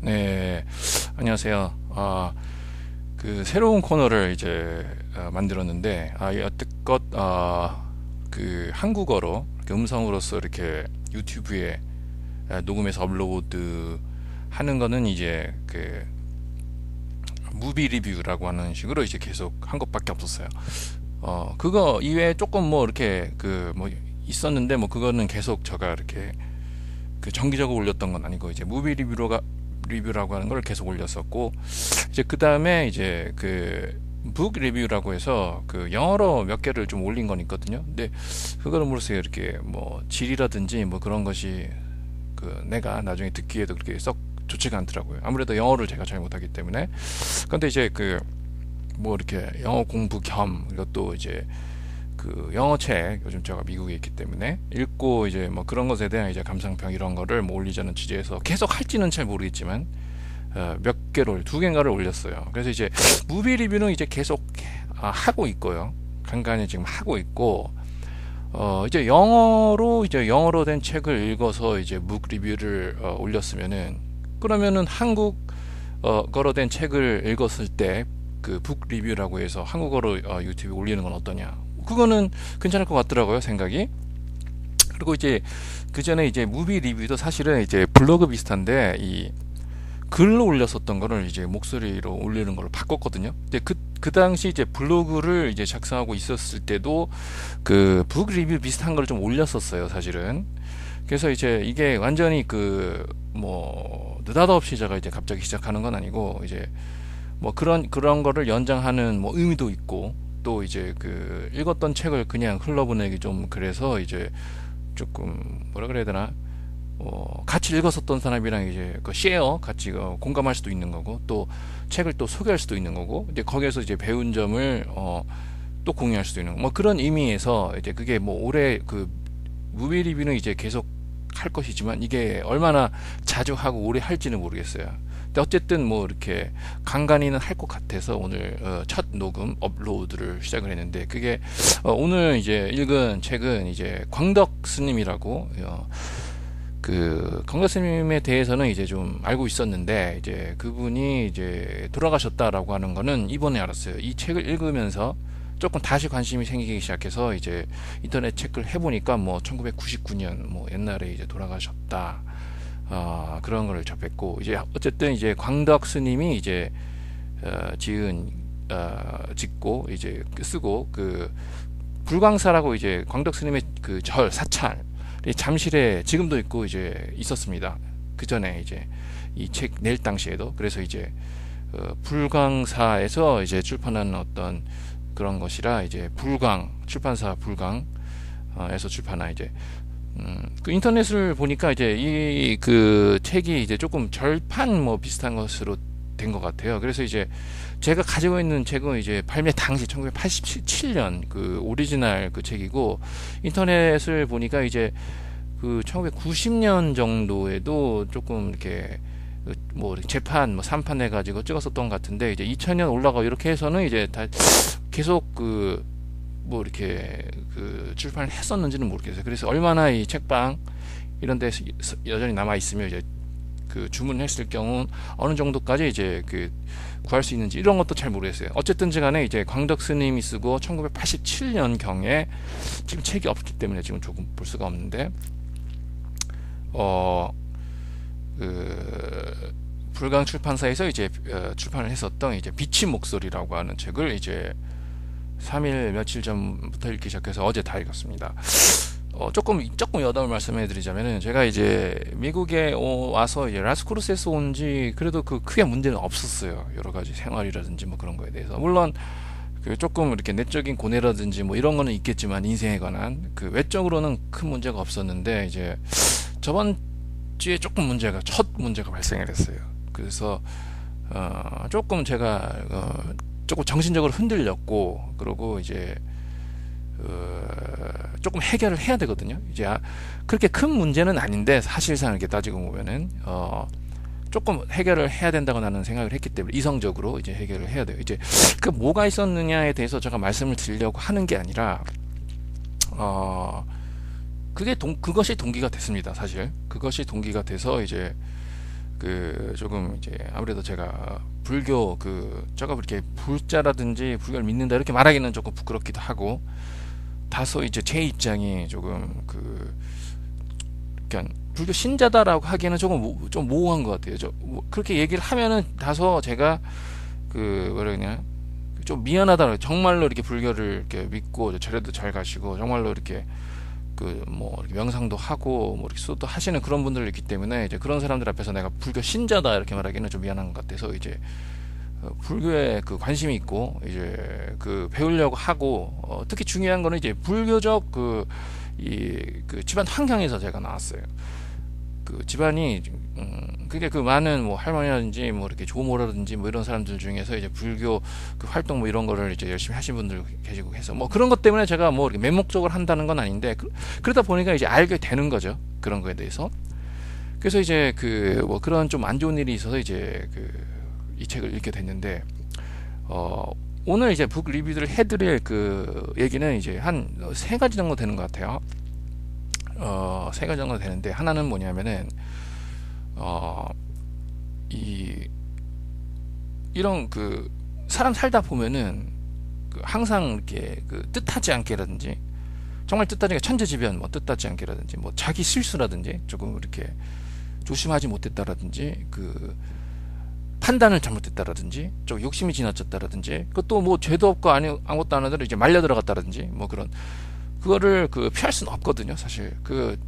네, 안녕하세요. 그 새로운 코너를 이제 만들었는데, 여태껏 그 한국어로 이렇게 음성으로서 이렇게 유튜브에 녹음해서 업로드 하는 거는 이제 그 무비 리뷰라고 하는 식으로 이제 계속 한 것밖에 없었어요. 그거 이외에 조금 뭐 이렇게 그 뭐 있었는데 뭐 그거는 계속 제가 이렇게 그 정기적으로 올렸던 건 아니고 이제 무비 리뷰라고 하는 걸 계속 올렸었고, 이제 그 다음에 이제 그 북 리뷰라고 해서 그 영어로 몇 개를 좀 올린 건 있거든요. 근데 그거는 모르겠어요. 이렇게 뭐 질이라든지 뭐 그런 것이 그 내가 나중에 듣기에도 그렇게 썩 좋지가 않더라고요. 아무래도 영어를 제가 잘 못하기 때문에. 근데 이제 그 뭐 이렇게 영어 공부 겸 이것도 이제 그 영어 책, 요즘 제가 미국에 있기 때문에 읽고 이제 뭐 그런 것에 대한 이제 감상평 이런 거를 뭐 올리자는 취지에서 계속 할지는 잘 모르겠지만 몇 개를 두 개인가를 올렸어요. 그래서 이제 무비 리뷰는 이제 계속 하고 있고요. 간간히 지금 하고 있고, 이제 영어로 된 책을 읽어서 이제 북 리뷰를 올렸으면은, 그러면은 한국어로 된 책을 읽었을 때 그 북 리뷰라고 해서 한국어로 유튜브에 올리는 건 어떠냐? 그거는 괜찮을 것 같더라고요, 생각이. 그리고 이제 그 전에 이제 무비 리뷰도 사실은 이제 블로그 비슷한데 이 글로 올렸었던 거를 이제 목소리로 올리는 걸로 바꿨거든요. 근데 그 당시 이제 블로그를 이제 작성하고 있었을 때도 그 북 리뷰 비슷한 걸 좀 올렸었어요, 사실은. 그래서 이제 이게 완전히 그 뭐 느닷없이 제가 이제 갑자기 시작하는 건 아니고, 이제 뭐 그런 거를 연장하는 뭐 의미도 있고, 또 이제 그 읽었던 책을 그냥 흘러보내기 좀 그래서 이제 조금 뭐라 그래야 되나, 같이 읽었었던 사람이랑 이제 그 쉐어 같이 공감할 수도 있는 거고, 또 책을 또 소개할 수도 있는 거고, 이제 거기에서 이제 배운 점을 또 공유할 수도 있는 뭐 그런 의미에서 이제 그게 뭐 올해 그 무비 리뷰는 이제 계속 할 것이지만 이게 얼마나 자주 하고 오래 할지는 모르겠어요. 근데 어쨌든 뭐 이렇게 간간히는 할 것 같아서 오늘 첫 녹음 업로드를 시작을 했는데, 그게 오늘 이제 읽은 책은 이제 광덕 스님이라고, 그 광덕 스님에 대해서는 이제 좀 알고 있었는데, 이제 그분이 이제 돌아가셨다라고 하는 거는 이번에 알았어요. 이 책을 읽으면서 조금 다시 관심이 생기기 시작해서 이제 인터넷 체크를 해보니까 뭐 1999년 뭐 옛날에 이제 돌아가셨다, 그런 걸 접했고, 이제 어쨌든 이제 광덕 스님이 이제 짓고 이제 쓰고 그 불광사라고 이제 광덕 스님의 그 절 사찰 잠실에 지금도 있고 이제 있었습니다. 그 전에 이제 이 책 낼 당시에도. 그래서 이제 불광사에서 이제 출판한 어떤 그런 것이라 이제 출판사 불광에서 출판한 이제 그 인터넷을 보니까 이제 이 그 책이 이제 조금 절판 뭐 비슷한 것으로 된 것 같아요. 그래서 이제 제가 가지고 있는 책은 이제 발매 당시 1987년 그 오리지널 그 책이고, 인터넷을 보니까 이제 그 1990년 정도에도 조금 이렇게 뭐 재판 뭐 3판 해가지고 찍었었던 것 같은데, 이제 2000년 올라가고 이렇게 해서는 이제 다 계속 그 뭐 이렇게 그 출판을 했었는지는 모르겠어요. 그래서 얼마나 이 책방 이런 데 여전히 남아 있으면 이제 그 주문했을 경우 어느 정도까지 이제 그 구할 수 있는지 이런 것도 잘 모르겠어요. 어쨌든 간에 이제 광덕 스님이 쓰고 1987년 경에 지금 책이 없기 때문에 지금 조금 볼 수가 없는데, 그 불광 출판사에서 이제 출판을 했었던 이제 빛의 목소리라고 하는 책을 이제 3일 며칠 전부터 읽기 시작해서 어제 다 읽었습니다. 조금 여담을 말씀해 드리자면은, 제가 이제 미국에 와서 이제 라스크루스에서 온 지 그래도 그 크게 문제는 없었어요. 여러 가지 생활이라든지 뭐 그런 거에 대해서. 물론 그 조금 이렇게 내적인 고뇌라든지 뭐 이런 거는 있겠지만, 인생에 관한 그 외적으로는 큰 문제가 없었는데, 이제 저번 주에 조금 첫 문제가 발생을 했어요. 그래서 조금 제가 조금 정신적으로 흔들렸고, 그리고 이제 조금 해결을 해야 되거든요. 이제 그렇게 큰 문제는 아닌데 사실상 이렇게 따지고 보면은 조금 해결을 해야 된다고 나는 생각을 했기 때문에 이성적으로 이제 해결을 해야 돼요. 이제 그 뭐가 있었느냐에 대해서 제가 말씀을 드리려고 하는 게 아니라, 그것이 동기가 됐습니다. 사실 그것이 동기가 돼서 이제 조금 이제 아무래도 제가 불교 제가 이렇게 불자라든지 불교를 믿는다 이렇게 말하기는 조금 부끄럽기도 하고, 다소 이제 제 입장이 조금 그러니까 불교 신자다라고 하기에는 조금 좀 모호한 것 같아요. 그렇게 얘기를 하면은 다소 제가 뭐라 그러냐, 좀 미안하다, 정말로 이렇게 불교를 이렇게 믿고 절에도 잘 가시고 정말로 이렇게 뭐 이렇게 명상도 하고 뭐 이렇게 수도 하시는 그런 분들이 있기 때문에, 이제 그런 사람들 앞에서 내가 불교 신자다 이렇게 말하기는 좀 미안한 것 같아서, 이제 불교에 관심이 있고 이제 배우려고 하고, 특히 중요한 거는 이제 불교적 집안 환경에서 제가 나왔어요. 집안이 그게 많은 뭐 할머니라든지 뭐 이렇게 조모라든지 뭐 이런 사람들 중에서 이제 불교 활동 뭐 이런 거를 이제 열심히 하신 분들 계시고 해서, 뭐 그런 것 때문에 제가 뭐 이렇게 맹목적으로 한다는 건 아닌데, 그러다 보니까 이제 알게 되는 거죠, 그런 거에 대해서. 그래서 이제 뭐 그런 좀 안 좋은 일이 있어서 이제 이 책을 읽게 됐는데, 오늘 이제 북 리뷰를 해드릴 얘기는 이제 한 세 가지 정도 되는 것 같아요. 세 가지 정도 되는데, 하나는 뭐냐면은 이런 사람 살다 보면은 항상 이렇게 뜻하지 않게라든지, 정말 뜻하지 않게, 천재지변 뭐 뜻하지 않게라든지, 뭐 자기 실수라든지, 조금 이렇게 조심하지 못했다라든지, 판단을 잘못했다라든지, 좀 욕심이 지나쳤다라든지, 그것도 뭐 죄도 없고 아무것도 안 하더라도 이제 말려 들어갔다라든지, 뭐 그거를 피할 수는 없거든요. 사실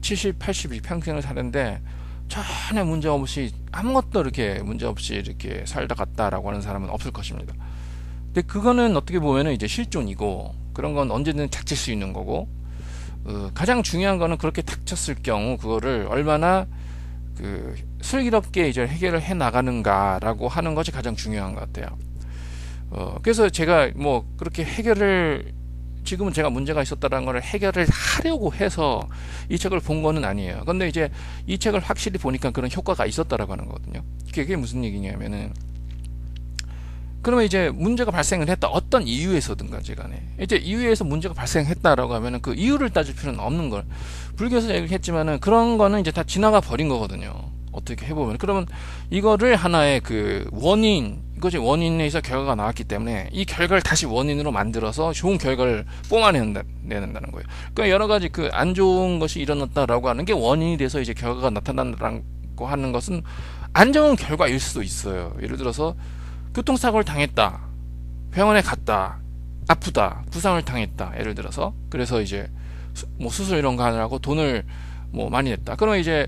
70, 80이 평생을 사는데 전혀 문제 없이, 아무것도 이렇게 문제 없이 이렇게 살다 갔다라고 하는 사람은 없을 것입니다. 근데 그거는 어떻게 보면은 이제 실존이고, 그런 건 언제든 닥칠 수 있는 거고, 가장 중요한 거는 그렇게 닥쳤을 경우 그거를 얼마나 슬기롭게 이제 해결을 해 나가는가라고 하는 것이 가장 중요한 것 같아요. 그래서 제가 뭐 그렇게 지금은 제가 문제가 있었다는 것을 해결을 하려고 해서 이 책을 본 거는 아니에요. 근데 이제 이 책을 확실히 보니까 그런 효과가 있었다라고 하는 거거든요. 그게 무슨 얘기냐면은, 그러면 이제 문제가 발생을 했다, 어떤 이유에서든 간에 이제 이유에서 문제가 발생했다라고 하면은 그 이유를 따질 필요는 없는 걸, 불교에서 얘기했지만은 그런 거는 이제 다 지나가 버린 거거든요, 어떻게 해보면. 그러면 이거를 하나의 이것이 원인에서 결과가 나왔기 때문에 이 결과를 다시 원인으로 만들어서 좋은 결과를 뽐내낸다는 거예요. 그러니까 여러 가지 안 좋은 것이 일어났다라고 하는 게 원인이 돼서 이제 결과가 나타난다고 하는 것은 안 좋은 결과일 수도 있어요. 예를 들어서 교통사고를 당했다, 병원에 갔다, 아프다, 부상을 당했다, 예를 들어서. 그래서 이제 뭐 수술 이런 거 하느라고 돈을 뭐 많이 냈다. 그러면 이제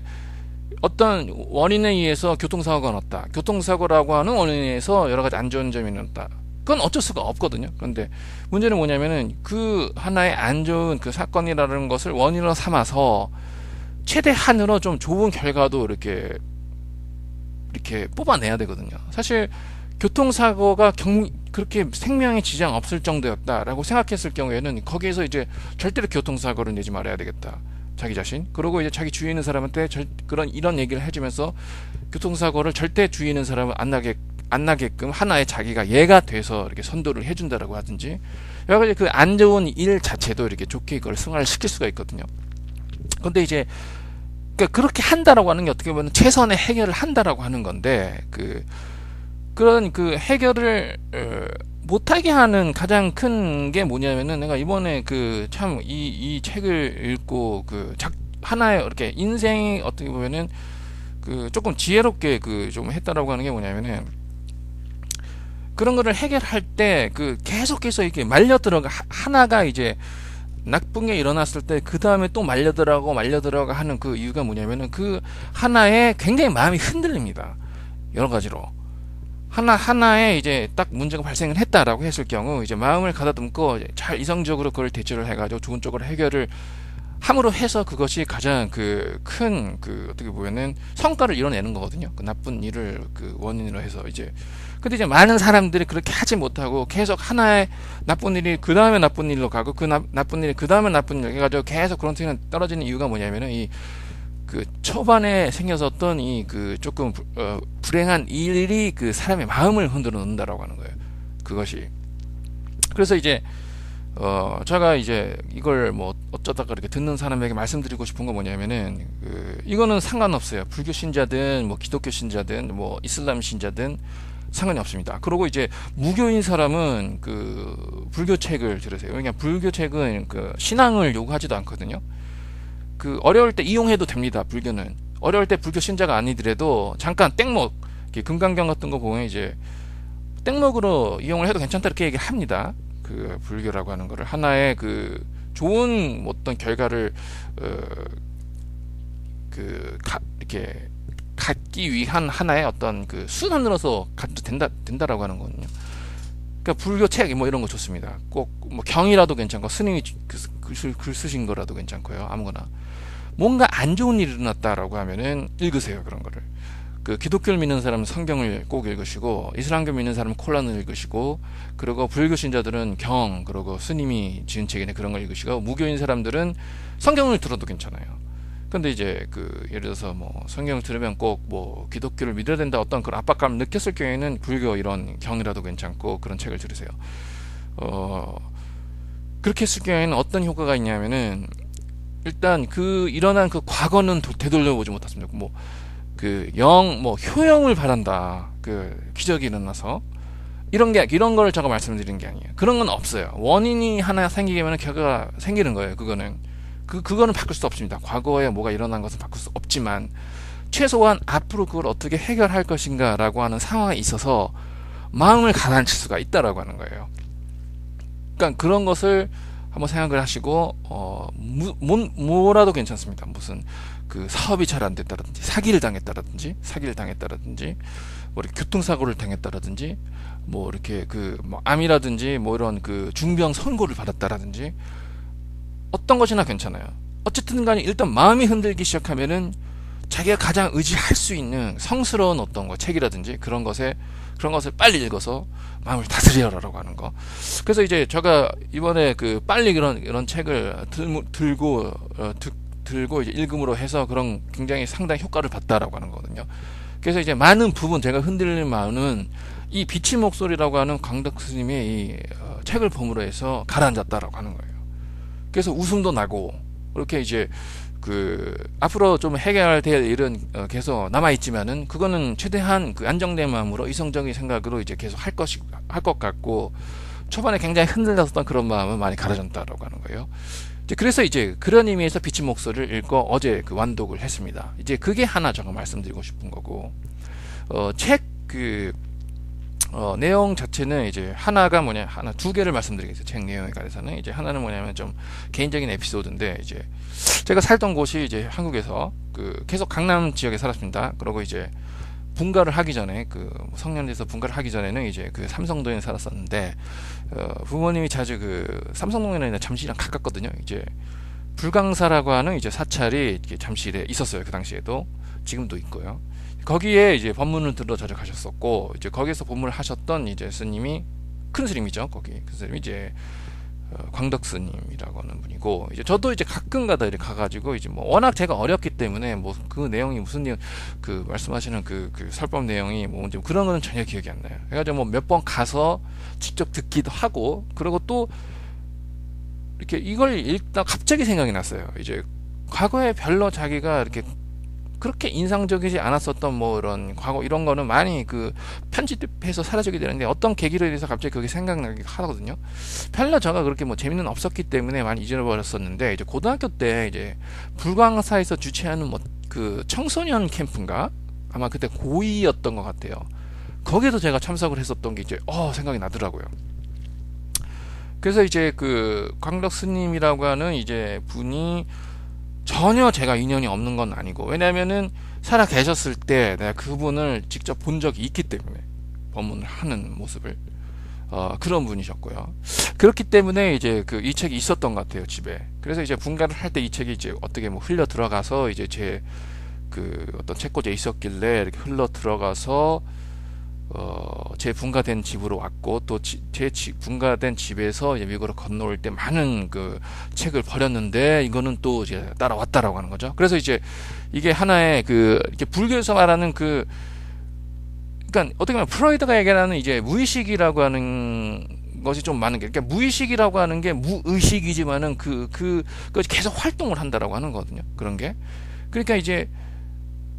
어떤 원인에 의해서 교통사고가 났다, 교통사고라고 하는 원인에 의해서 여러 가지 안 좋은 점이 났다, 그건 어쩔 수가 없거든요. 그런데 문제는 뭐냐면은 하나의 안 좋은 사건이라는 것을 원인으로 삼아서 최대한으로 좀 좋은 결과도 이렇게 뽑아내야 되거든요. 사실 교통사고가 그렇게 생명에 지장 없을 정도였다라고 생각했을 경우에는 거기에서 이제 절대로 교통사고를 내지 말아야 되겠다, 자기 자신. 그리고 이제 자기 주위에 있는 사람한테 이런 얘기를 해주면서 교통사고를 절대 주위에 있는 사람은 안 나게끔 하나의 자기가 예가 돼서 이렇게 선도를 해준다라고 하든지, 여러 가지 안 좋은 일 자체도 이렇게 좋게 이걸 승화를 시킬 수가 있거든요. 근데 이제 그렇게 한다라고 하는 게 어떻게 보면 최선의 해결을 한다라고 하는 건데, 그런 해결을 못하게 하는 가장 큰 게 뭐냐면은, 내가 이번에 참 이 책을 읽고 하나의 이렇게 인생이 어떻게 보면은 조금 지혜롭게 좀 했다라고 하는 게 뭐냐면은, 그런 거를 해결할 때 계속해서 이렇게 하나가 이제 나쁜 게 일어났을 때 그 다음에 또 말려 들어가 하는 이유가 뭐냐면은, 하나에 굉장히 마음이 흔들립니다, 여러 가지로. 하나에 이제 딱 문제가 발생을 했다라고 했을 경우, 이제 마음을 가다듬고 잘 이성적으로 그걸 대처를 해가지고 좋은 쪽으로 해결을 함으로 해서 그것이 가장 큰 어떻게 보면은 성과를 이뤄내는 거거든요. 나쁜 일을 원인으로 해서 이제. 근데 이제 많은 사람들이 그렇게 하지 못하고 계속 하나의 나쁜 일이 그 다음에 나쁜 일로 가고, 나쁜 일이 그 다음에 나쁜 일 해가지고 계속 그런 팀은 떨어지는 이유가 뭐냐면은, 초반에 생겼었던 조금 불행한 일이 사람의 마음을 흔들어 놓는다라고 하는 거예요, 그것이. 그래서 이제 제가 이제 이걸 뭐 어쩌다가 이렇게 듣는 사람에게 말씀드리고 싶은 건 뭐냐면은 이거는 상관없어요. 불교 신자든 뭐 기독교 신자든 뭐 이슬람 신자든 상관이 없습니다. 그리고 이제 무교인 사람은 그 불교 책을 들으세요. 왜냐면 불교 책은 그 신앙을 요구하지도 않거든요. 그 어려울 때 이용해도 됩니다. 불교는 어려울 때 불교 신자가 아니더라도 잠깐 땡목, 금강경 같은 거 보면 이제 땡목으로 이용을 해도 괜찮다 이렇게 얘기를 합니다. 그 불교라고 하는 거를 하나의 그 좋은 어떤 결과를 이렇게 갖기 위한 하나의 어떤 그 수단으로서 가도 된다라고 하는 거거든요. 그러니까 불교 책 뭐 이런 거 좋습니다. 꼭 뭐 경이라도 괜찮고 스님이 글 쓰신 거라도 괜찮고요. 아무거나 뭔가 안 좋은 일이 일어났다라고 하면은 읽으세요. 그런 거를. 그 기독교를 믿는 사람은 성경을 꼭 읽으시고 이슬람교 믿는 사람은 코란을 읽으시고 그리고 불교 신자들은 경 그리고 스님이 지은 책이나 그런 걸 읽으시고 무교인 사람들은 성경을 들어도 괜찮아요. 근데 이제 그 예를 들어서 뭐 성경을 들으면 꼭 뭐 기독교를 믿어야 된다 어떤 그런 압박감을 느꼈을 경우에는 불교 이런 경이라도 괜찮고 그런 책을 들으세요. 그렇게 했을 경우에는 어떤 효과가 있냐면은 일단 그 일어난 그 과거는 되돌려보지 못했습니다. 뭐 뭐 효용을 바란다. 그 기적이 일어나서 이런 걸 제가 말씀드리는 게 아니에요. 그런 건 없어요. 원인이 하나 생기면 결과가 생기는 거예요. 그거는 바꿀 수 없습니다. 과거에 뭐가 일어난 것은 바꿀 수 없지만 최소한 앞으로 그걸 어떻게 해결할 것인가라고 하는 상황에 있어서 마음을 가라앉힐 수가 있다라고 하는 거예요. 그러니까 그런 것을 한번 생각을 하시고 뭐라도 괜찮습니다. 무슨 그 사업이 잘 안 됐다라든지 사기를 당했다라든지 뭐 이렇게 교통사고를 당했다라든지 뭐 이렇게 뭐 암이라든지 뭐 이런 그 중병 선고를 받았다라든지 어떤 것이나 괜찮아요. 어쨌든 간에 일단 마음이 흔들기 시작하면은 자기가 가장 의지할 수 있는 성스러운 어떤 거 책이라든지 그런 것을 빨리 읽어서 마음을 다스려라라고 하는 거. 그래서 이제 제가 이번에 그 빨리 이런 책을 들고 이제 읽음으로 해서 그런 굉장히 상당히 효과를 봤다라고 하는 거거든요. 그래서 이제 많은 부분 제가 흔들리는 마음은 이 빛의 목소리라고 하는 광덕 스님의 이 책을 봄으로 해서 가라앉았다라고 하는 거예요. 그래서 웃음도 나고 이렇게 이제 앞으로 좀 해결해야 될 일은 계속 남아 있지만은 그거는 최대한 그 안정된 마음으로 이성적인 생각으로 이제 계속 할 것 같고 초반에 굉장히 흔들렸던 그런 마음은 많이 가라앉았다라고 하는 거예요. 그래서 이제 그런 의미에서 빛의 목소리를 읽고 어제 그 완독을 했습니다. 이제 그게 하나 제가 말씀드리고 싶은 거고 내용 자체는 이제 하나 두 개를 말씀드리겠습니다. 책 내용에 관해서는 이제 하나는 뭐냐면 좀 개인적인 에피소드인데 이제 제가 살던 곳이 이제 한국에서 계속 강남 지역에 살았습니다. 그리고 이제 분가를 하기 전에 성년대에서 분가를 하기 전에는 이제 삼성동에 살았었는데 부모님이 자주 삼성동에는 잠실이랑 가깝거든요. 이제 불광사라고 하는 이제 사찰이 잠실에 있었어요. 그 당시에도 지금도 있고요. 거기에 이제 법문을 들러 자주 가셨었고 이제 거기서 법문을 하셨던 이제 스님이 큰 스님이죠. 그 스님이 이제 광덕 스님이라고 하는 분이고 이제 저도 이제 가끔가다 이렇게 가가지고 이제 뭐 워낙 제가 어렸기 때문에 뭐 그 내용이 무슨 내용 말씀하시는 그 설법 내용이 뭔지 그런 거는 전혀 기억이 안 나요. 그래가지고 뭐 몇 번 가서 직접 듣기도 하고 그리고 또 이렇게 이걸 읽다 갑자기 생각이 났어요. 이제 과거에 별로 자기가 이렇게 그렇게 인상적이지 않았었던 뭐 이런 과거 이런 거는 많이 편집해서 사라지게 되는데 어떤 계기로 인해서 갑자기 그게 생각나게 하거든요. 별로 제가 그렇게 뭐 재미는 없었기 때문에 많이 잊어버렸었는데 이제 고등학교 때 이제 불광사에서 주최하는 뭐 청소년 캠프인가 아마 그때 고2였던 것 같아요. 거기에도 제가 참석을 했었던 게 이제 생각이 나더라고요. 그래서 이제 광덕 스님이라고 하는 이제 분이 전혀 제가 인연이 없는 건 아니고 왜냐면은 살아 계셨을 때 내가 그분을 직접 본 적이 있기 때문에 법문을 하는 모습을 그런 분이셨고요. 그렇기 때문에 이제 이 책이 있었던 것 같아요 집에. 그래서 이제 분가를 할 때 이 책이 이제 어떻게 뭐 흘려 들어가서 이제 제 어떤 책꽂이에 있었길래 이렇게 흘러 들어가서 제 분가된 집으로 왔고 또 제 분가된 집에서 이제 미국으로 건너올 때 많은 책을 버렸는데 이거는 또 이제 따라왔다라고 하는 거죠. 그래서 이제 이게 하나의 이렇게 불교에서 말하는 그러니까 어떻게 보면 프로이드가 얘기하는 이제 무의식이라고 하는 것이 좀 많은 게, 그러니까 무의식이라고 하는 게 무의식이지만은 그것이 계속 활동을 한다라고 하는 거거든요. 그런 게. 그러니까 이제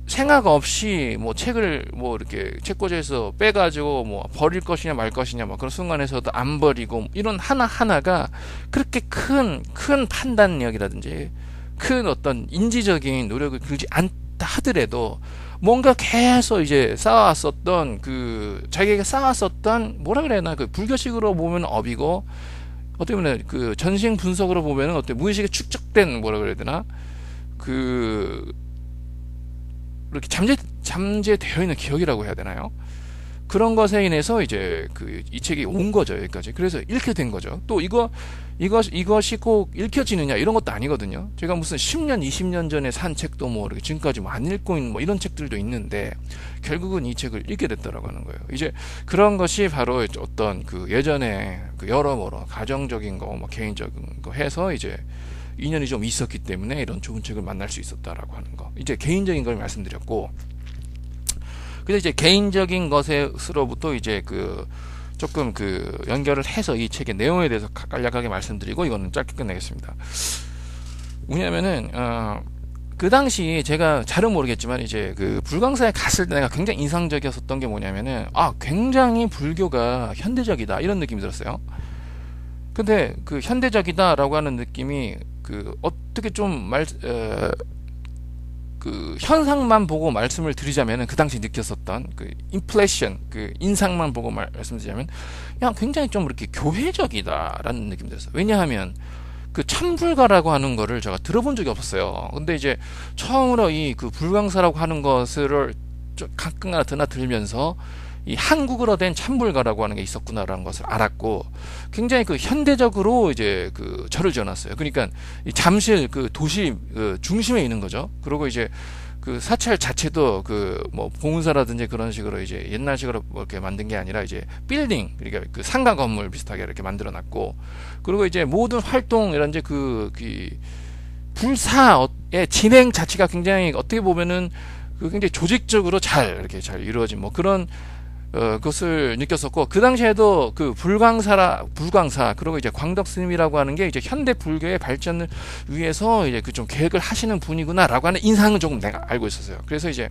생각 없이 뭐 책을 뭐 이렇게 책꽂이에서 빼가지고 뭐 버릴 것이냐 말 것이냐 뭐 그런 순간에서도 안 버리고, 이런 하나하나가 그렇게 큰 판단력이라든지 큰 어떤 인지적인 노력을 들지 않다 하더라도 뭔가 계속 이제 쌓아왔었던 자기에게 쌓아왔었던 뭐라 그래야 하나, 불교식으로 보면 업이고, 어떻게 보면 전신 분석으로 보면은 어때 무의식에 축적된 뭐라 그래야 되나, 이렇게 잠재되어 있는 기억이라고 해야 되나요? 그런 것에 인해서 이제 이 책이 온 거죠, 여기까지. 그래서 읽게 된 거죠. 또 이것이 꼭 읽혀지느냐 이런 것도 아니거든요. 제가 무슨 10년, 20년 전에 산 책도 뭐 이렇게 지금까지 뭐 안 읽고 있는 뭐 이런 책들도 있는데, 결국은 이 책을 읽게 됐다라고 하는 거예요. 이제 그런 것이 바로 어떤 예전에 여러모로 가정적인 거, 뭐 개인적인 거 해서 이제 인연이 좀 있었기 때문에 이런 좋은 책을 만날 수 있었다라고 하는 거. 이제 개인적인 걸 말씀드렸고, 근데 이제 개인적인 것으로부터 이제 조금 연결을 해서 이 책의 내용에 대해서 간략하게 말씀드리고 이거는 짧게 끝내겠습니다. 뭐냐면은 그 당시 제가 잘은 모르겠지만 이제 불광사에 갔을 때 내가 굉장히 인상적이었던 게 뭐냐면은 굉장히 불교가 현대적이다 이런 느낌이 들었어요. 근데 현대적이다라고 하는 느낌이 어떻게 좀 현상만 보고 말씀을 드리자면은, 그 당시 느꼈었던 인플레이션, 인상만 보고 말씀드리자면 굉장히 좀 이렇게 교회적이다라는 느낌이 들었어요. 왜냐하면 참불가라고 하는 거를 제가 들어본 적이 없었어요. 근데 이제 처음으로 이 불광사라고 하는 것을 가끔가다 드나들면서 이 한국어로 된 참불가라고 하는 게 있었구나라는 것을 알았고, 굉장히 현대적으로 이제 절을 지어놨어요. 그러니까 이 잠실 도시 중심에 있는 거죠. 그리고 이제 사찰 자체도 뭐 봉사라든지 그런 식으로 이제 옛날식으로 뭐 이렇게 만든 게 아니라 이제 빌딩, 그러니까 상가 건물 비슷하게 이렇게 만들어놨고, 그리고 이제 모든 활동이라든지 불사의 진행 자체가 굉장히 어떻게 보면은 굉장히 조직적으로 이렇게 잘 이루어진 뭐 그런 것을 느꼈었고, 그 당시에도 불광사 그리고 이제 광덕 스님이라고 하는 게 이제 현대 불교의 발전을 위해서 이제 좀 계획을 하시는 분이구나라고 하는 인상은 조금 내가 알고 있었어요. 그래서 이제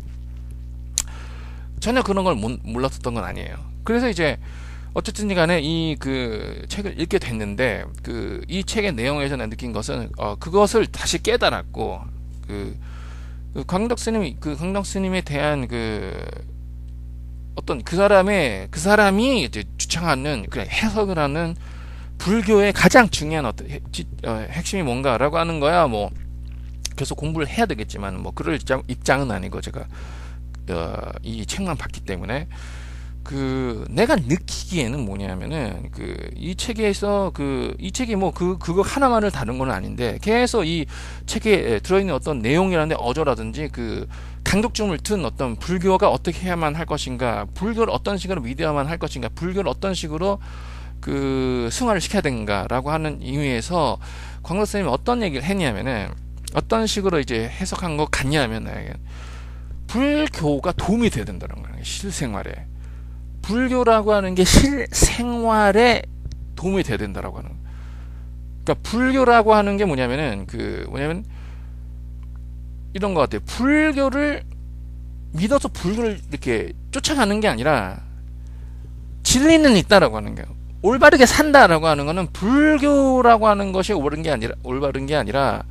전혀 그런 걸 몰랐었던 건 아니에요. 그래서 이제 어쨌든 간에 이 책을 읽게 됐는데, 이 책의 내용에서 내가 느낀 것은 그것을 다시 깨달았고, 광덕 스님에 대한 어떤 그 사람이 이제 주창하는 해석을 하는 불교의 가장 중요한 어떤 핵심이 뭔가라고 하는 거야. 뭐 계속 공부를 해야 되겠지만 뭐 그럴 입장은 아니고, 제가 이 책만 봤기 때문에 내가 느끼기에는 뭐냐면은 이 책에서 이 책이 뭐 그거 하나만을 다룬 건 아닌데, 계속 이 책에 들어있는 어떤 내용이라는데 어조라든지 강독점을 튼 어떤 불교가 어떻게 해야만 할 것인가, 불교를 어떤 식으로 믿어야만 할 것인가, 불교를 어떤 식으로 승화를 시켜야 되는가라고 하는 의미에서 광덕 스님이 어떤 얘기를 했냐면은, 어떤 식으로 이제 해석한 것 같냐면, 불교가 도움이 돼야 된다는 거예요. 실생활에. 불교라고 하는 게 실생활에 도움이 돼야 된다라고 하는 거예요. 그러니까 불교라고 하는 게 뭐냐면 이런 것 같아요. 불교를 믿어서 불교를 이렇게 쫓아가는 게 아니라 진리는 있다라고 하는 거예요. 올바르게 산다라고 하는 거는 불교라고 하는 것이 올바른 게 아니라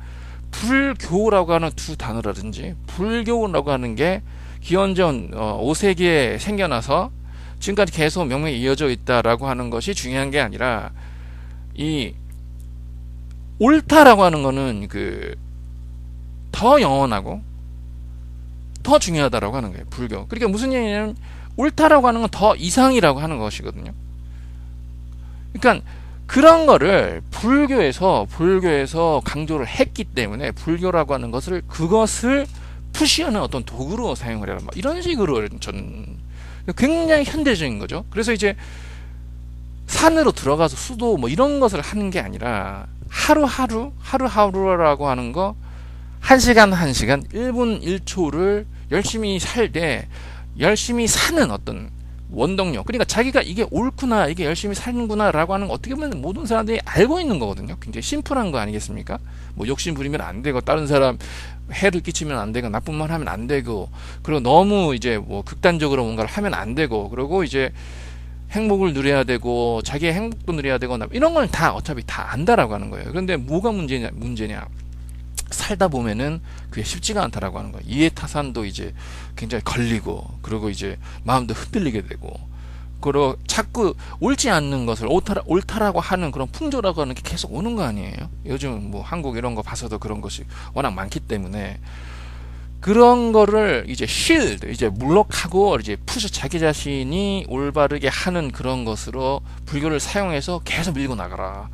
불교라고 하는 두 단어라든지, 불교라고 하는 게 기원전 5세기에 생겨나서 지금까지 계속 명맥이 이어져 있다라고 하는 것이 중요한 게 아니라, 이 옳다라고 하는 거는 더 영원하고 더 중요하다라고 하는 거예요, 불교. 그러니까 무슨 얘기냐면, 옳다라고 하는 건 더 이상이라고 하는 것이거든요. 그러니까 그런 거를 불교에서 강조를 했기 때문에, 불교라고 하는 그것을 푸시하는 어떤 도구로 사용을 해라, 이런 식으로 저는 굉장히 현대적인 거죠. 그래서 이제 산으로 들어가서 수도 뭐 이런 것을 하는 게 아니라, 하루하루라고 하는 거, 1시간 1분 1초를 열심히 살되 열심히 사는 어떤 원동력. 그러니까 자기가 이게 옳구나, 이게 열심히 사는구나 라고 하는 거 어떻게 보면 모든 사람들이 알고 있는 거거든요. 굉장히 심플한 거 아니겠습니까? 뭐 욕심 부리면 안 되고, 다른 사람 해를 끼치면 안 되고, 나쁜 말 하면 안 되고, 그리고 너무 이제 뭐 극단적으로 뭔가를 하면 안 되고, 그리고 이제 행복을 누려야 되고, 자기의 행복도 누려야 되고, 이런 건 다 어차피 다 안다라고 하는 거예요. 그런데 뭐가 문제냐? 살다 보면은 그게 쉽지가 않다라고 하는 거예요. 이해타산도 이제 굉장히 걸리고, 그리고 이제 마음도 흔들리게 되고, 그리고 자꾸 옳지 않는 것을 옳다라고 하는 그런 풍조라고 하는 게 계속 오는 거 아니에요? 요즘 뭐 한국 이런 거 봐서도 그런 것이 워낙 많기 때문에, 그런 거를 이제 이제 물러가고 이제 자기 자신이 올바르게 하는 그런 것으로 불교를 사용해서 계속 밀고 나가라,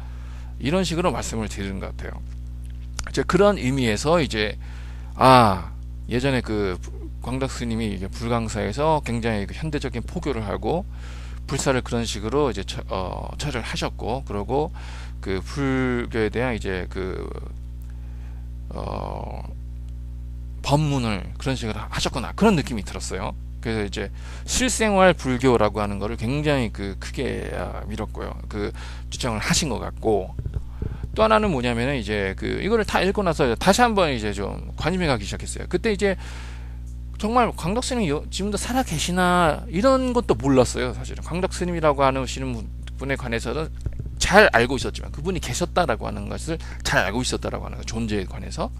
이런 식으로 말씀을 드리는 것 같아요. 이제 그런 의미에서 이제 예전에 그 광덕 스님이 이제 불광사에서 굉장히 그 현대적인 포교를 하고 불사를 그런 식으로 이제 처리를 하셨고, 그리고 그 불교에 대한 이제 그 법문을 그런 식으로 하셨구나, 그런 느낌이 들었어요. 그래서 이제 실생활 불교라고 하는 거를 굉장히 그 크게 밀었고요. 그 주장을 하신 것 같고, 또 하나는 뭐냐면은 이제 그 이거를 다 읽고 나서 다시 한번 이제 좀 관심이 가기 시작했어요. 그때 이제 정말 광덕 스님이 지금도 살아 계시나 이런 것도 몰랐어요. 사실은 광덕 스님이라고 하시는 분에 관해서는 잘 알고 있었지만, 그분이 계셨다라고 하는 것을 잘 알고 있었다라고 하는 것, 존재에 관해서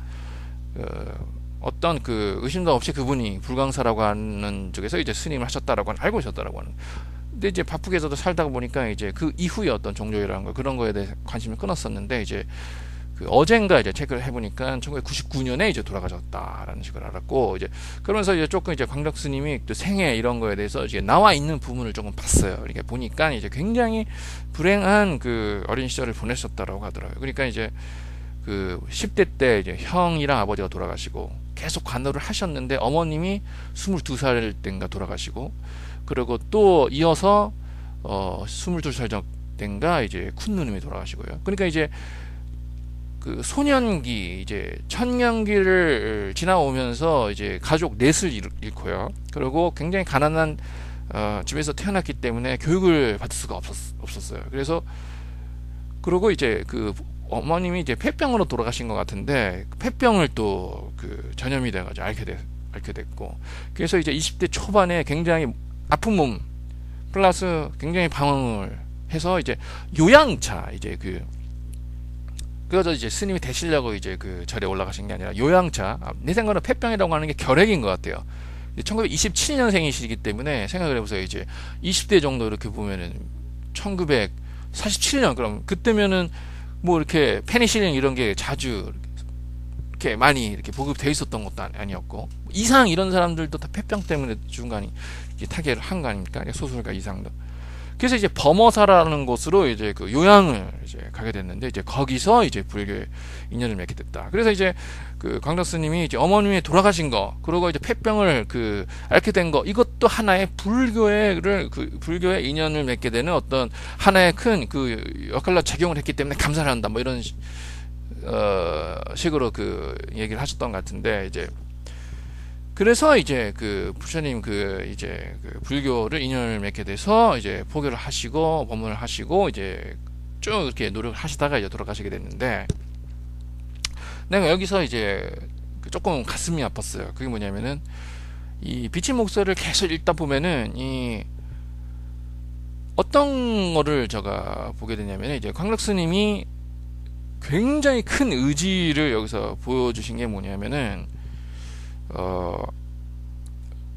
어떤 그 의심도 없이 그분이 불광사라고 하는 쪽에서 이제 스님을 하셨다라고 알고 있었다라고 하는. 근데 이제 바쁘게서도 살다가 보니까 이제 그 이후에 어떤 종교라는 거, 그런 거에 대해 관심을 끊었었는데, 이제 그 어젠가 이제 체크를 해보니까 1999년에 이제 돌아가셨다라는 식을 알았고, 이제 그러면서 이제 조금 이제 광덕 스님이 또 생애 이런 거에 대해서 이제 나와 있는 부분을 조금 봤어요. 이렇게 보니까 이제 굉장히 불행한 그 어린 시절을 보내셨다라고 하더라고요. 그러니까 이제 그 10대 때 이제 형이랑 아버지가 돌아가시고 계속 간호를 하셨는데, 어머님이 22살 때인가 돌아가시고, 그리고 또 이어서 22살 때인가 이제 큰 누님이 돌아가시고요. 그러니까 이제 그 소년기, 이제 청년기를 지나오면서 이제 가족 넷을 잃고요. 그리고 굉장히 가난한 집에서 태어났기 때문에 교육을 받을 수가 없었어요. 그리고 이제 그 어머님이 이제 폐병으로 돌아가신 것 같은데, 폐병을 또 그 전염이 돼가지고 앓게 됐고, 그래서 이제 20대 초반에 굉장히 아픈 몸 플러스 굉장히 방황을 해서 이제 요양차, 이제 그래서 이제 스님이 되시려고 이제 그 절에 올라가신 게 아니라 요양차, 내 생각은 폐병이라고 하는 게 결핵인 것 같아요. 1927년생이시기 때문에 생각을 해보세요. 이제 20대 정도 이렇게 보면은 1947년, 그럼 그때면은 뭐 이렇게 페니실린 이런 게 자주 이렇게 많이 이렇게 보급되어 있었던 것도 아니었고, 이상 이런 사람들도 다 폐병 때문에 중간에 타계를 한 거 아닙니까? 소설가 이상도. 그래서 이제 범어사라는 곳으로 이제 그 요양을 이제 가게 됐는데, 이제 거기서 이제 불교에 인연을 맺게 됐다. 그래서 이제 그 광덕 스님이 이제 어머님이 돌아가신 거, 그리고 이제 폐병을 앓게 된 거, 이것도 하나의 불교에 인연을 맺게 되는 어떤 하나의 큰 그 역할로 작용을 했기 때문에 감사를 한다, 뭐 이런 식으로 그 얘기를 하셨던 것 같은데, 이제 그래서 이제 그 부처님 이제 그 불교를 인연을 맺게 돼서 이제 포교를 하시고 법문을 하시고 이제 쭉 이렇게 노력을 하시다가 이제 돌아가시게 됐는데, 내가 여기서 이제 조금 가슴이 아팠어요. 그게 뭐냐면은, 이 비친 목소리를 계속 읽다 보면은 이 어떤 거를 제가 보게 되냐면, 이제 광덕 스님이 굉장히 큰 의지를 여기서 보여주신 게 뭐냐면은,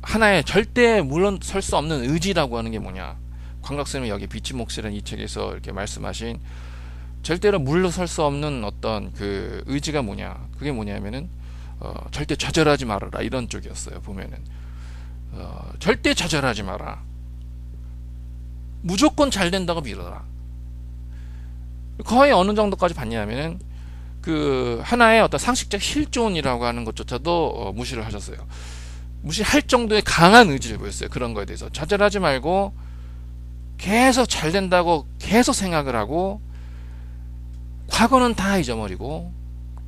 하나의 절대 물러설 수 없는 의지라고 하는 게 뭐냐. 광덕 스님이 여기 비친 목소리라는 이 책에서 이렇게 말씀하신 절대로 물러설 수 없는 어떤 그 의지가 뭐냐. 그게 뭐냐면은 절대 좌절하지 말아라, 이런 쪽이었어요. 보면은 절대 좌절하지 마라. 무조건 잘 된다고 믿어라. 거의 어느 정도까지 봤냐면은 그 하나의 어떤 상식적 실존이라고 하는 것조차도 무시를 하셨어요. 무시할 정도의 강한 의지를 보였어요. 그런 거에 대해서 좌절하지 말고 계속 잘 된다고 계속 생각을 하고, 과거는 다 잊어버리고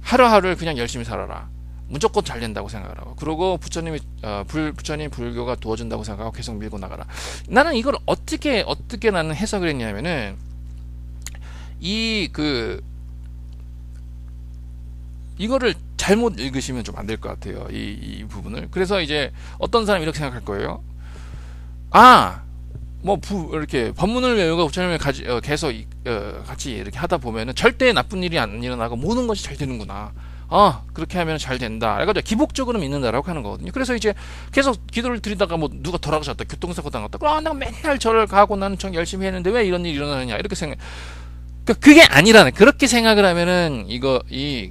하루하루를 그냥 열심히 살아라. 무조건 잘 된다고 생각을 하고, 그리고 부처님 불교가 도와준다고 생각하고 계속 밀고 나가라. 나는 이걸 어떻게 나는 해석을 했냐면은, 이거를 잘못 읽으시면 좀 안 될 것 같아요. 이 부분을. 그래서 이제 어떤 사람이 이렇게 생각할 거예요. 이렇게 법문을 외우고 부처님을 계속 같이 이렇게 하다 보면은 절대 나쁜 일이 안 일어나고 모든 것이 잘 되는구나. 그렇게 하면 잘 된다. 그래가지고 기복적으로 믿는다라고 하는 거거든요. 그래서 이제 계속 기도를 드리다가 뭐 누가 돌아가셨다, 교통사고 당했다. 내가 맨날 절을 가고 나는 정 열심히 했는데 왜 이런 일이 일어나느냐, 이렇게 생각. 그러니까 그게 아니라는, 그렇게 생각을 하면은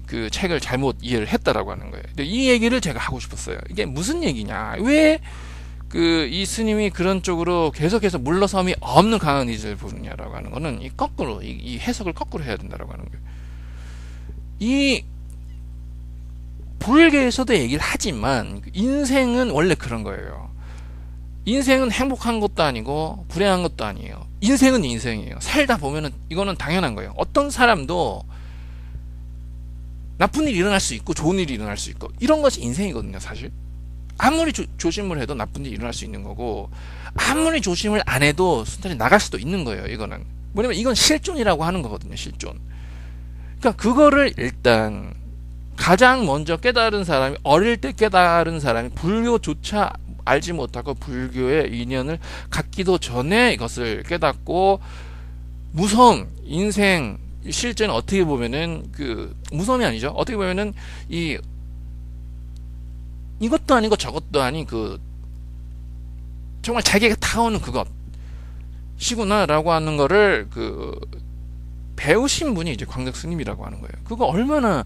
그 책을 잘못 이해를 했다라고 하는 거예요. 근데 이 얘기를 제가 하고 싶었어요. 이게 무슨 얘기냐? 왜 이 스님이 그런 쪽으로 계속해서 물러섬이 없는 강한 의지를 보느냐라고 하는 거는 거꾸로 이 해석을 거꾸로 해야 된다라고 하는 거예요. 이 불교에서도 얘기를 하지만 인생은 원래 그런 거예요. 인생은 행복한 것도 아니고 불행한 것도 아니에요. 인생은 인생이에요. 살다 보면은 이거는 당연한 거예요. 어떤 사람도 나쁜 일이 일어날 수 있고 좋은 일이 일어날 수 있고, 이런 것이 인생이거든요. 사실 아무리 조심을 해도 나쁜 일이 일어날 수 있는 거고, 아무리 조심을 안 해도 순탄히 나갈 수도 있는 거예요. 이거는 뭐냐면 이건 실존이라고 하는 거거든요. 실존. 그러니까 그거를 일단 가장 먼저 깨달은 사람이, 어릴 때 깨달은 사람이 불교조차 알지 못하고 불교의 인연을 갖기도 전에 이것을 깨닫고, 무서움, 인생, 실제는 어떻게 보면은 무서움이 아니죠. 어떻게 보면은 이것도 아니고 저것도 아닌 정말 자기가 타오는 그것이구나라고 하는 거를 배우신 분이 이제 광덕 스님이라고 하는 거예요. 그거 얼마나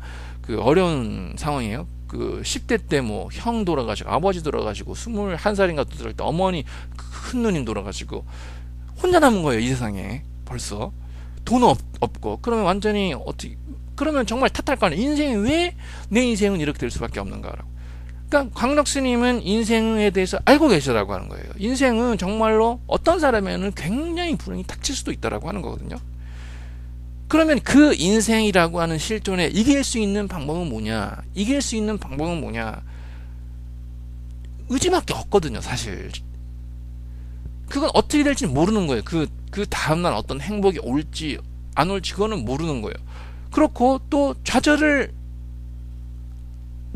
어려운 상황이에요. 10대 때 뭐 형 돌아가시고 아버지 돌아가시고 21살인가 들을 때 어머니 큰 누님 돌아가시고 혼자 남은 거예요. 이 세상에 벌써 돈 없고. 그러면 완전히 그러면 정말 탓할 거 아니에요. 인생이 왜 내 인생은 이렇게 될 수밖에 없는가라고. 그러니까 광덕 스님은 인생에 대해서 알고 계시라고 하는 거예요. 인생은 정말로 어떤 사람에는 굉장히 불행이 닥칠 수도 있다라고 하는 거거든요. 그러면 그 인생이라고 하는 실존에 이길 수 있는 방법은 뭐냐? 이길 수 있는 방법은 뭐냐? 의지밖에 없거든요, 사실. 그건 어떻게 될지 모르는 거예요. 그 다음날 어떤 행복이 올지 안 올지 그거는 모르는 거예요. 그렇고 또 좌절을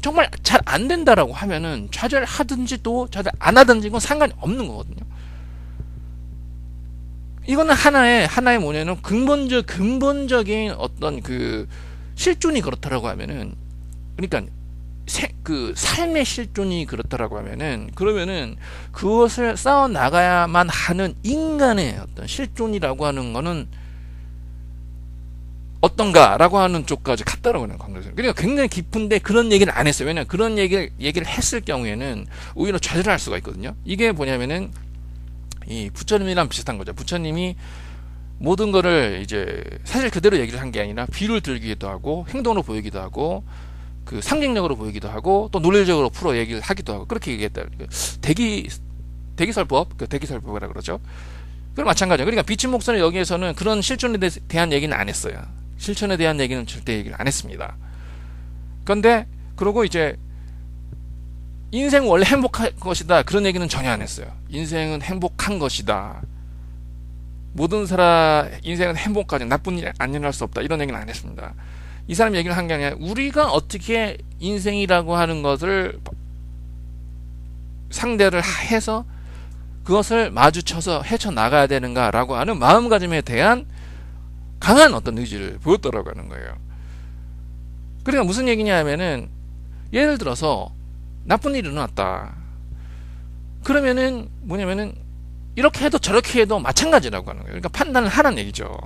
정말 잘 안 된다라고 하면은 좌절하든지 또 좌절 안 하든지 그건 상관이 없는 거거든요. 이거는 하나의 뭐냐면 근본적인 어떤 실존이 그렇다라고 하면은, 그러니까 삶의 실존이 그렇다라고 하면은, 그러면은 그것을 쌓아 나가야만 하는 인간의 어떤 실존이라고 하는 거는 어떤가라고 하는 쪽까지 갔다라고 하는 광덕스님. 그러니까 굉장히 깊은데 그런 얘기를 안 했어요. 왜냐면 그런 얘기를 했을 경우에는 오히려 좌절할 수가 있거든요. 이게 뭐냐면은 이 부처님이랑 비슷한 거죠. 부처님이 모든 거를 이제 사실 그대로 얘기를 한 게 아니라 비유를 들기도 하고 행동으로 보이기도 하고 상징적으로 보이기도 하고 또 논리적으로 풀어 얘기를 하기도 하고 그렇게 얘기했다. 대기설법, 대기설법이라 그러죠. 그럼 마찬가지예요. 그러니까 비춘 목사는 여기에서는 그런 실존에 대한 얘기는 안 했어요. 실천에 대한 얘기는 절대 얘기를 안 했습니다. 그런데 그러고 이제 인생은 원래 행복할 것이다, 그런 얘기는 전혀 안 했어요. 인생은 행복한 것이다, 모든 사람 인생은 행복하지 나쁜 일 안 일어날 수 없다, 이런 얘기는 안 했습니다. 이 사람 얘기를 한 게 아니라 우리가 어떻게 인생이라고 하는 것을 상대를 해서 그것을 마주쳐서 헤쳐나가야 되는가라고 하는 마음가짐에 대한 강한 어떤 의지를 보였더라고 하는 거예요. 그러니까 무슨 얘기냐 하면은, 예를 들어서 나쁜 일이 일어났다. 그러면은 뭐냐면은 이렇게 해도 저렇게 해도 마찬가지라고 하는 거예요. 그러니까 판단을 하라는 얘기죠.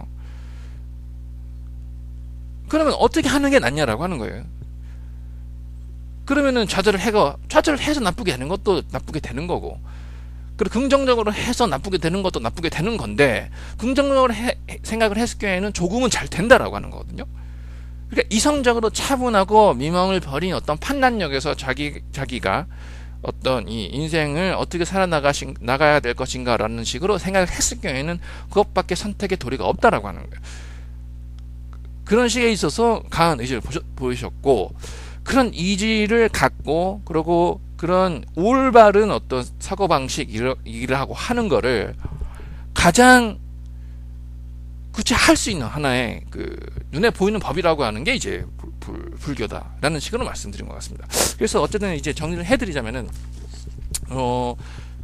그러면 어떻게 하는 게 낫냐라고 하는 거예요. 그러면은 좌절을 해서 나쁘게 되는 것도 나쁘게 되는 거고, 그리고 긍정적으로 해서 나쁘게 되는 것도 나쁘게 되는 건데, 긍정적으로 생각을 했을 경우에는 조금은 잘 된다라고 하는 거거든요. 그러니까 이성적으로 차분하고 미망을 버린 어떤 판단력에서 자기가 어떤 이 인생을 어떻게 살아나가야 될 것인가라는 식으로 생각을 했을 경우에는 그것밖에 선택의 도리가 없다라고 하는 거예요. 그런 식에 있어서 강한 의지를 보이셨고, 그런 의지를 갖고 그리고 그런 올바른 어떤 사고방식 일을 하고 하는 거를 가장 그치 할 수 있는 하나의 그 눈에 보이는 법이라고 하는 게 이제 불교다라는 식으로 말씀드린 것 같습니다. 그래서 어쨌든 이제 정리를 해드리자면은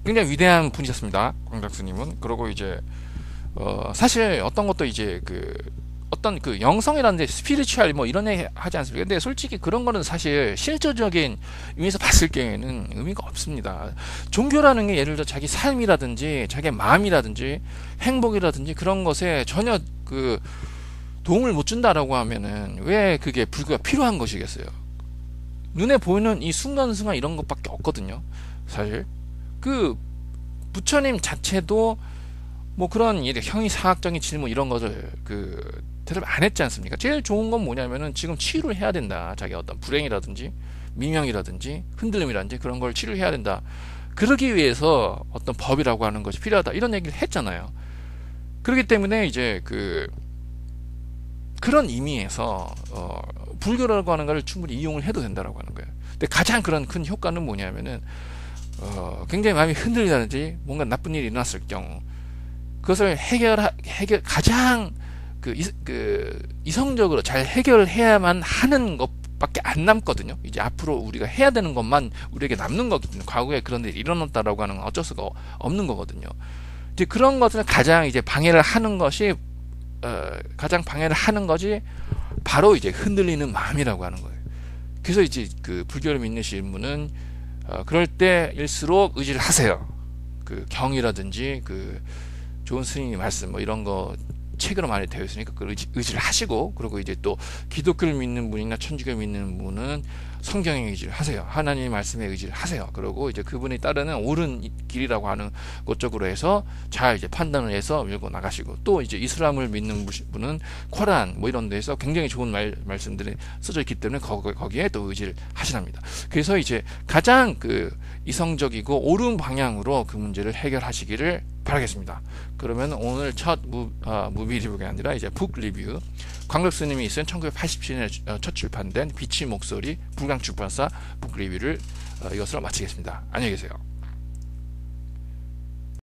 굉장히 위대한 분이셨습니다. 광작스님은. 그리고 이제 사실 어떤 것도 이제 그 어떤 그 영성이라든지 스피리추얼 뭐 이런 얘기 하지 않습니까? 근데 솔직히 그런 거는 사실 실질적인 의미에서 봤을 경우에는 의미가 없습니다. 종교라는 게 예를 들어 자기 삶이라든지 자기 마음이라든지 행복이라든지 그런 것에 전혀 그 도움을 못 준다라고 하면은 왜 그게 불교가 필요한 것이겠어요? 눈에 보이는 이 순간순간 이런 것밖에 없거든요. 사실 그 부처님 자체도 뭐 그런 형이사학적인 질문 이런 것을 그 대답 안 했지 않습니까? 제일 좋은 건 뭐냐면은 지금 치유를 해야 된다. 자기 어떤 불행이라든지 미명이라든지 흔들림이라든지 그런 걸 치료해야 된다. 그러기 위해서 어떤 법이라고 하는 것이 필요하다. 이런 얘기를 했잖아요. 그렇기 때문에 이제 그런 의미에서 불교라고 하는 것을 충분히 이용을 해도 된다라고 하는 거예요. 근데 가장 그런 큰 효과는 뭐냐면은 굉장히 마음이 흔들리다든지 뭔가 나쁜 일이 일어났을 경우 그것을 가장 이성적으로 잘 해결해야만 하는 것밖에 안 남거든요. 이제 앞으로 우리가 해야 되는 것만 우리에게 남는 거거든요. 과거에 그런 일이 일어났다라고 하는 건 어쩔 수가 없는 거거든요. 이제 그런 것을 가장 이제 방해를 하는 것이 바로 이제 흔들리는 마음이라고 하는 거예요. 그래서 이제 그 불교를 믿으시는 분은 그럴 때일수록 의지를 하세요. 그 경이라든지 그 좋은 스님의 말씀 뭐 이런 거 책으로 많이 되어 있으니까 그 의지를 하시고, 그리고 이제 또 기독교를 믿는 분이나 천주교를 믿는 분은 성경에 의지를 하세요. 하나님의 말씀에 의지를 하세요. 그리고 이제 그분이 따르는 옳은 길이라고 하는 것 쪽으로 해서 잘 이제 판단을 해서 밀고 나가시고, 또 이제 이슬람을 믿는 분은 코란 뭐 이런 데서 굉장히 좋은 말씀들이 써져 있기 때문에 거기에 또 의지를 하시랍니다. 그래서 이제 가장 그 이성적이고 옳은 방향으로 그 문제를 해결하시기를 바라겠습니다. 그러면 오늘 첫 무비 리뷰가 아니라 이제 북 리뷰, 광덕스님이 쓴 1987년에 첫 출판된 빛의 목소리 불강 출판사 북 리뷰를 이것으로 마치겠습니다. 안녕히 계세요.